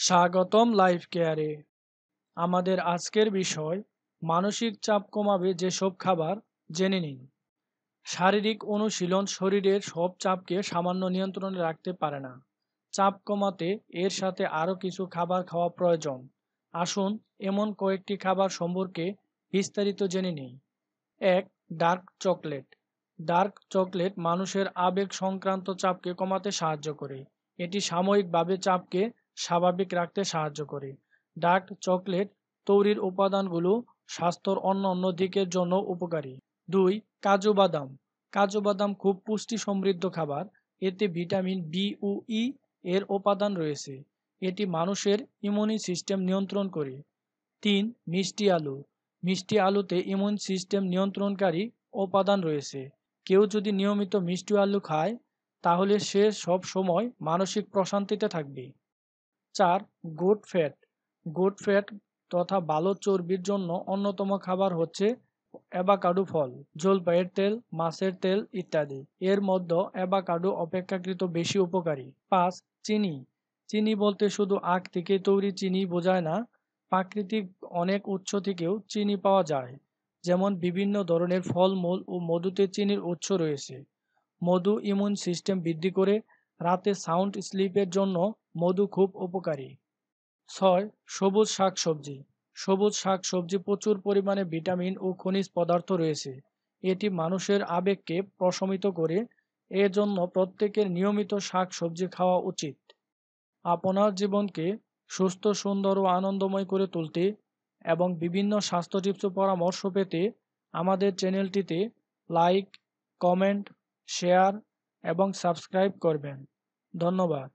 স্বাগতম লাইফ কেয়ারে। আমাদের আজকের বিষয় মানসিক চাপ কমাবে যেসব খাবার জেনে নিন। শারীরিক অনুশীলন শরীরের সব চাপকে সামান্য নিয়ন্ত্রণে রাখতে পারে না। চাপ কমাতে এর সাথে আরও কিছু খাবার খাওয়া প্রয়োজন। আসুন এমন কয়েকটি খাবার সম্পর্কে বিস্তারিত জেনে নিই। ১. Dark chocolate. ডার্ক চকলেট মানুষের আবেগ সংক্রান্ত চাপকে কমাতে সাহায্য করে। এটি সাময়িকভাবে চাপকে স্বাভাবিক রাখতে সাহায্য করে। ডার্ক চকলেট তৈরির উপাদানগুলো স্বাস্থ্যর অন্যান্য দিকের জন্য উপকারী। ২. কাজু বাদাম। কাজু বাদাম খুব পুষ্টি সমৃদ্ধ খাবার। এতে ভিটামিন বি ও ই এর উপাদান রয়েছে। এটি মানুষের ইমিউনি সিস্টেম নিয়ন্ত্রণ করে। ৩. মিষ্টি আলু। মিষ্টি আলুতে ইমিউন সিস্টেম নিয়ন্ত্রণকারী উপাদান রয়েছে। কেউ যদি নিয়মিত মিষ্টি আলু খায় তাহলে সে সব সময় মানসিক প্রশান্তিতে থাকবে। ৪. Good fat. গুড ফ্যাট তথা ভালো চর্বির জন্য অন্যতম খাবার হচ্ছে অ্যাভোকাডো ফল, জলপাইয়ের তেল, মাছের তেল ইত্যাদি। এর মধ্যে অ্যাভোকাডো অপেক্ষাকৃত বেশি উপকারী। ৫. চিনি। চিনি বলতে শুধু আখ থেকে তৈরি চিনি বোঝায় না। প্রাকৃতিক অনেক উৎস থেকেও চিনি পাওয়া যায়, যেমন বিভিন্ন ধরনের ফলমূল ও মধুতে চিনির উৎস রয়েছে। মধু ইমিউন সিস্টেম বৃদ্ধি করে। রাতে সাউন্ড স্লিপের জন্য মধু খুব উপকারী। ৬. সবুজ শাকসবজি। সবুজ শাকসবজি প্রচুর পরিমাণে ভিটামিন ও খনিজ পদার্থ রয়েছে। এটি মানুষের আবেগকে প্রশমিত করে। এজন্য প্রত্যেকের নিয়মিত শাকসবজি খাওয়া উচিত। আপনার জীবনকে সুস্থ, সুন্দর ও আনন্দময় করে তুলতে এবং বিভিন্ন স্বাস্থ্য টিপস ও পরামর্শ পেতে আমাদের চ্যানেলটিতে লাইক, কমেন্ট, শেয়ার এবং সাবস্ক্রাইব করবেন। ধন্যবাদ।